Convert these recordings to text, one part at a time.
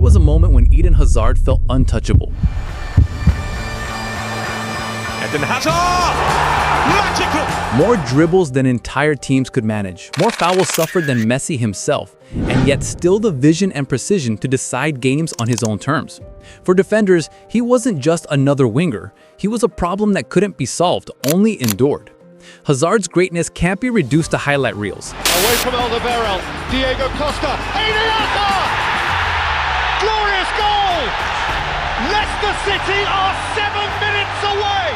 was a moment when Eden Hazard felt untouchable. Eden Hazard! Magical! More dribbles than entire teams could manage, more fouls suffered than Messi himself, and yet still the vision and precision to decide games on his own terms. For defenders, he wasn't just another winger, he was a problem that couldn't be solved, only endured. Hazard's greatness can't be reduced to highlight reels. Away from Alderweireld, Diego Costa, Iniesta! Glorious goal! Leicester City are 7 minutes away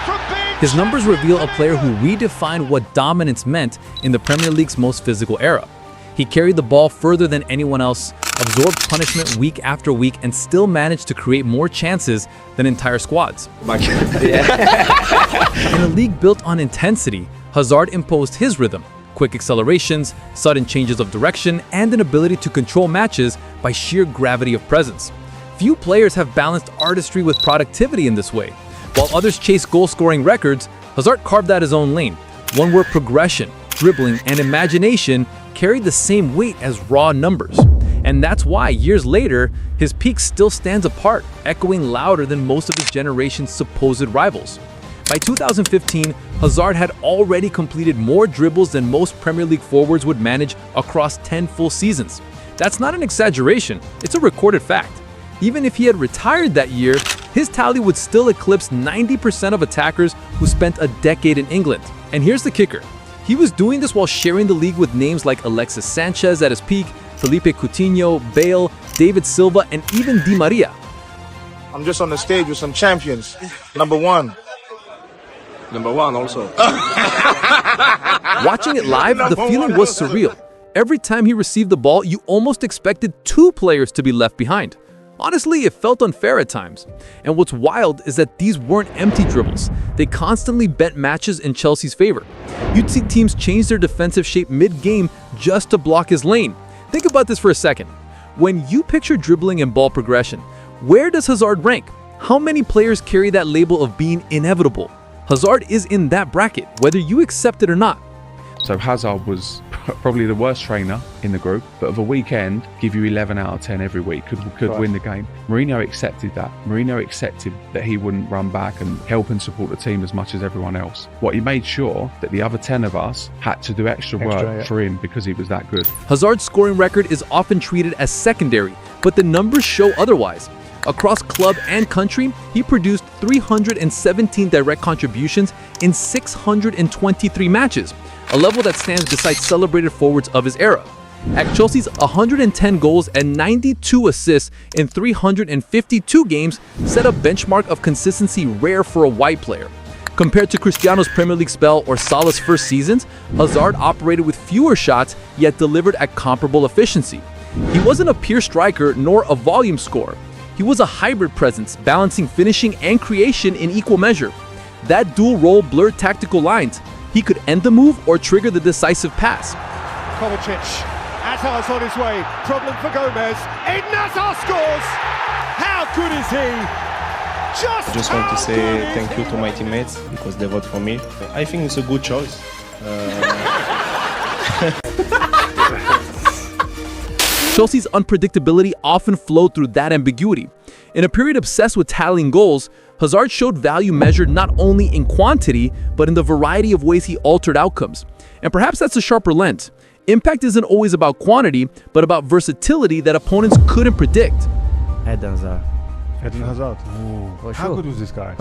from being... His numbers reveal a player who redefined what dominance meant in the Premier League's most physical era. He carried the ball further than anyone else, absorbed punishment week after week, and still managed to create more chances than entire squads. In a league built on intensity, Hazard imposed his rhythm, quick accelerations, sudden changes of direction, and an ability to control matches by sheer gravity of presence. Few players have balanced artistry with productivity in this way. While others chase goal-scoring records, Hazard carved out his own lane, one where progression, dribbling, and imagination carried the same weight as raw numbers. And that's why, years later, his peak still stands apart, echoing louder than most of his generation's supposed rivals. By 2015, Hazard had already completed more dribbles than most Premier League forwards would manage across 10 full seasons. That's not an exaggeration, it's a recorded fact. Even if he had retired that year, his tally would still eclipse 90% of attackers who spent a decade in England. And here's the kicker. He was doing this while sharing the league with names like Alexis Sanchez at his peak, Felipe Coutinho, Bale, David Silva, and even Di Maria. I'm just on the stage with some champions. Number one also. Watching it live, the feeling was surreal. Every time he received the ball, you almost expected two players to be left behind. Honestly, it felt unfair at times. And what's wild is that these weren't empty dribbles. They constantly bent matches in Chelsea's favor. You'd see teams change their defensive shape mid-game just to block his lane. Think about this for a second. When you picture dribbling and ball progression, where does Hazard rank? How many players carry that label of being inevitable? Hazard is in that bracket, whether you accept it or not. So Hazard was probably the worst trainer in the group, but of a weekend, give you 11 out of 10 every week, could win the game. Mourinho accepted that. Mourinho accepted that he wouldn't run back and help and support the team as much as everyone else. What he made sure that the other 10 of us had to do extra work for him because he was that good. Hazard's scoring record is often treated as secondary, but the numbers show otherwise. Across club and country, he produced 317 direct contributions in 623 matches, a level that stands beside celebrated forwards of his era. At Chelsea's 110 goals and 92 assists in 352 games set a benchmark of consistency rare for a white player. Compared to Cristiano's Premier League spell or Salah's first seasons, Hazard operated with fewer shots yet delivered at comparable efficiency. He wasn't a pure striker nor a volume scorer. He was a hybrid presence, balancing finishing and creation in equal measure. That dual role blurred tactical lines. He could end the move or trigger the decisive pass. Kovacic, Hazard's on his way, problem for Gomez, Eden Hazard scores! How good is he? I just want to say thank you to my teammates because they vote for me. I think it's a good choice. Chelsea's unpredictability often flowed through that ambiguity. In a period obsessed with tallying goals, Hazard showed value measured not only in quantity, but in the variety of ways he altered outcomes. And perhaps that's a sharper lens. Impact isn't always about quantity, but about versatility that opponents couldn't predict. Eden Hazard. Eden Hazard. For How sure. good was this guy?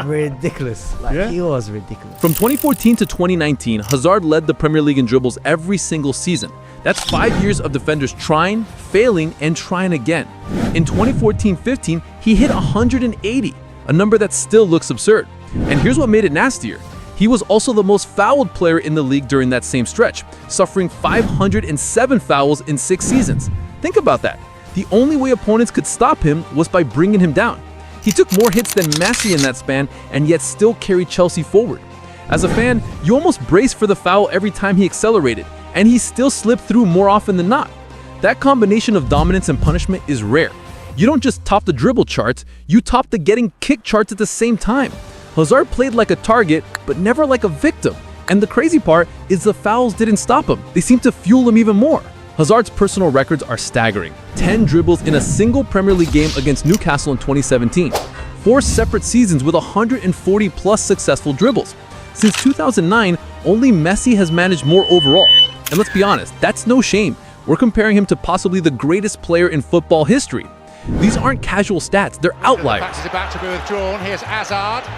Ridiculous. He was ridiculous. From 2014 to 2019, Hazard led the Premier League in dribbles every single season. That's 5 years of defenders trying, failing, and trying again. In 2014-15, he hit 180, a number that still looks absurd. And here's what made it nastier. He was also the most fouled player in the league during that same stretch, suffering 507 fouls in 6 seasons. Think about that. The only way opponents could stop him was by bringing him down. He took more hits than Messi in that span and yet still carried Chelsea forward. As a fan, you almost braced for the foul every time he accelerated, and he still slipped through more often than not. That combination of dominance and punishment is rare. You don't just top the dribble charts, you top the getting kicked charts at the same time. Hazard played like a target, but never like a victim. And the crazy part is the fouls didn't stop him. They seemed to fuel him even more. Hazard's personal records are staggering. 10 dribbles in a single Premier League game against Newcastle in 2017. 4 separate seasons with 140-plus successful dribbles. Since 2009, only Messi has managed more overall. And let's be honest, that's no shame. We're comparing him to possibly the greatest player in football history. These aren't casual stats, they're outliers. Back is about to be withdrawn. Here's Hazard.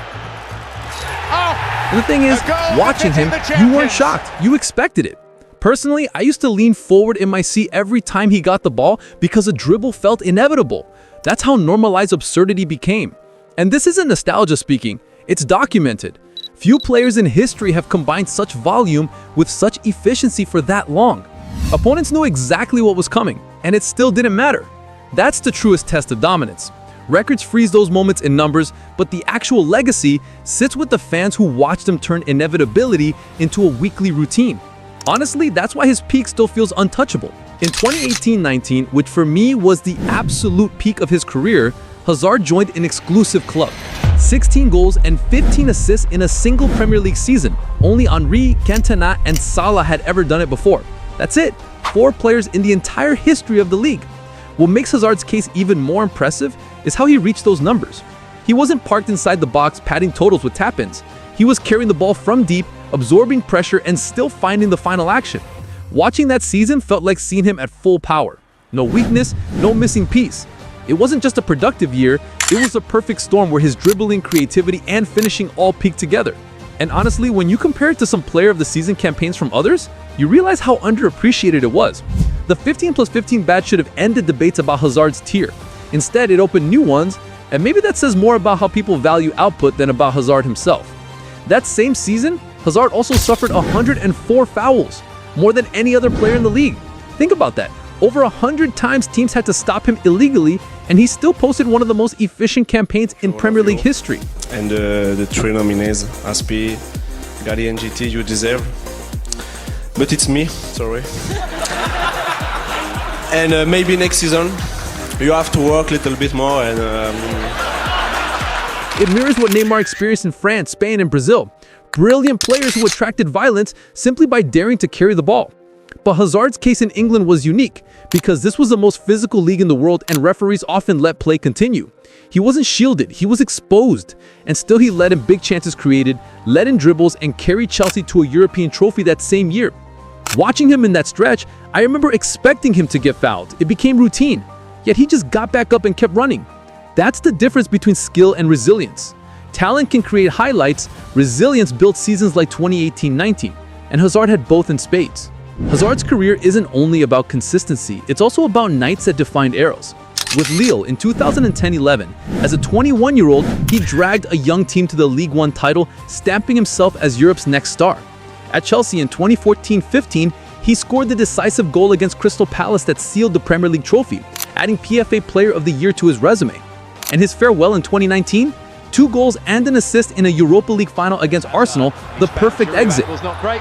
And the thing is, watching him, you weren't shocked. You expected it. Personally, I used to lean forward in my seat every time he got the ball because a dribble felt inevitable. That's how normalized absurdity became. And this isn't nostalgia speaking, it's documented. Few players in history have combined such volume with such efficiency for that long. Opponents knew exactly what was coming, and it still didn't matter. That's the truest test of dominance. Records freeze those moments in numbers, but the actual legacy sits with the fans who watched him turn inevitability into a weekly routine. Honestly, that's why his peak still feels untouchable. In 2018-19, which for me was the absolute peak of his career, Hazard joined an exclusive club. 16 goals and 15 assists in a single Premier League season. Only Henry, Cantona, and Salah had ever done it before. That's it. 4 players in the entire history of the league. What makes Hazard's case even more impressive is how he reached those numbers. He wasn't parked inside the box padding totals with tap-ins. He was carrying the ball from deep, absorbing pressure, and still finding the final action. Watching that season felt like seeing him at full power. No weakness, no missing piece. It wasn't just a productive year, it was a perfect storm where his dribbling, creativity, and finishing all peaked together. And honestly, when you compare it to some player of the season campaigns from others, you realize how underappreciated it was. The 15+15 badge should have ended debates about Hazard's tier. Instead, it opened new ones, and maybe that says more about how people value output than about Hazard himself. That same season, Hazard also suffered 104 fouls, more than any other player in the league. Think about that. Over 100 times teams had to stop him illegally, and he still posted one of the most efficient campaigns in Premier League history. And the 3 nominees, Aspi, Gali and GT, you deserve. But it's me, sorry. And maybe next season, you have to work a little bit more. And It mirrors what Neymar experienced in France, Spain, and Brazil. Brilliant players who attracted violence simply by daring to carry the ball. But Hazard's case in England was unique because this was the most physical league in the world and referees often let play continue. He wasn't shielded, he was exposed, and still he led in big chances created, led in dribbles, and carried Chelsea to a European trophy that same year. Watching him in that stretch, I remember expecting him to get fouled. It became routine, yet he just got back up and kept running. That's the difference between skill and resilience. Talent can create highlights, resilience built seasons like 2018-19, and Hazard had both in spades. Hazard's career isn't only about consistency, it's also about nights that defined eras. With Lille in 2010-11, as a 21-year-old, he dragged a young team to the League One title, stamping himself as Europe's next star. At Chelsea in 2014-15, he scored the decisive goal against Crystal Palace that sealed the Premier League trophy, adding PFA Player of the Year to his resume. And his farewell in 2019? 2 goals and an assist in a Europa League final against Arsenal, the perfect exit.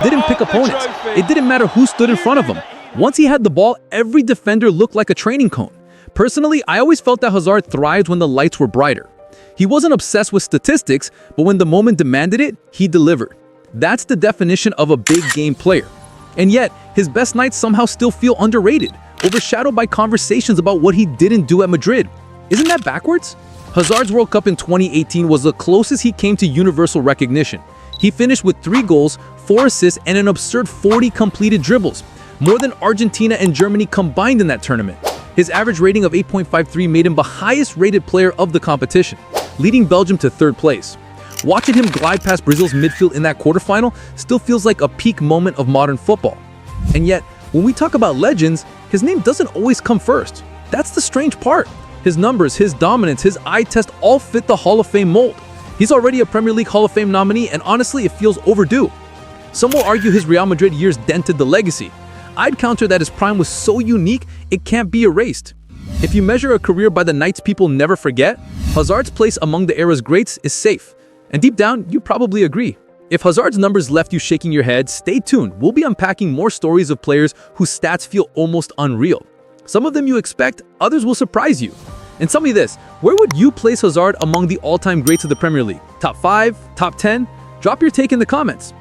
Didn't pick opponents. It didn't matter who stood in front of him. Once he had the ball, every defender looked like a training cone. Personally, I always felt that Hazard thrived when the lights were brighter. He wasn't obsessed with statistics, but when the moment demanded it, he delivered. That's the definition of a big game player. And yet, his best nights somehow still feel underrated, overshadowed by conversations about what he didn't do at Madrid. Isn't that backwards? Hazard's World Cup in 2018 was the closest he came to universal recognition. He finished with 3 goals, 4 assists, and an absurd 40 completed dribbles, more than Argentina and Germany combined in that tournament. His average rating of 8.53 made him the highest rated player of the competition, leading Belgium to 3rd place. Watching him glide past Brazil's midfield in that quarterfinal still feels like a peak moment of modern football. And yet, when we talk about legends, his name doesn't always come first. That's the strange part. His numbers, his dominance, his eye test all fit the Hall of Fame mold. He's already a Premier League Hall of Fame nominee, and honestly, it feels overdue. Some will argue his Real Madrid years dented the legacy. I'd counter that his prime was so unique, it can't be erased. If you measure a career by the nights people never forget, Hazard's place among the era's greats is safe. And deep down, you probably agree. If Hazard's numbers left you shaking your head, stay tuned. We'll be unpacking more stories of players whose stats feel almost unreal. Some of them you expect, others will surprise you. And tell me this, where would you place Hazard among the all-time greats of the Premier League? Top 5? Top 10? Drop your take in the comments.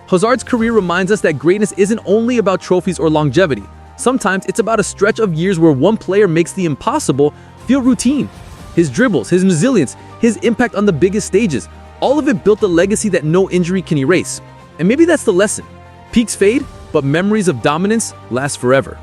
Hazard's career reminds us that greatness isn't only about trophies or longevity. Sometimes it's about a stretch of years where one player makes the impossible feel routine. His dribbles, his resilience, his impact on the biggest stages, all of it built a legacy that no injury can erase. And maybe that's the lesson. Peaks fade, but memories of dominance last forever.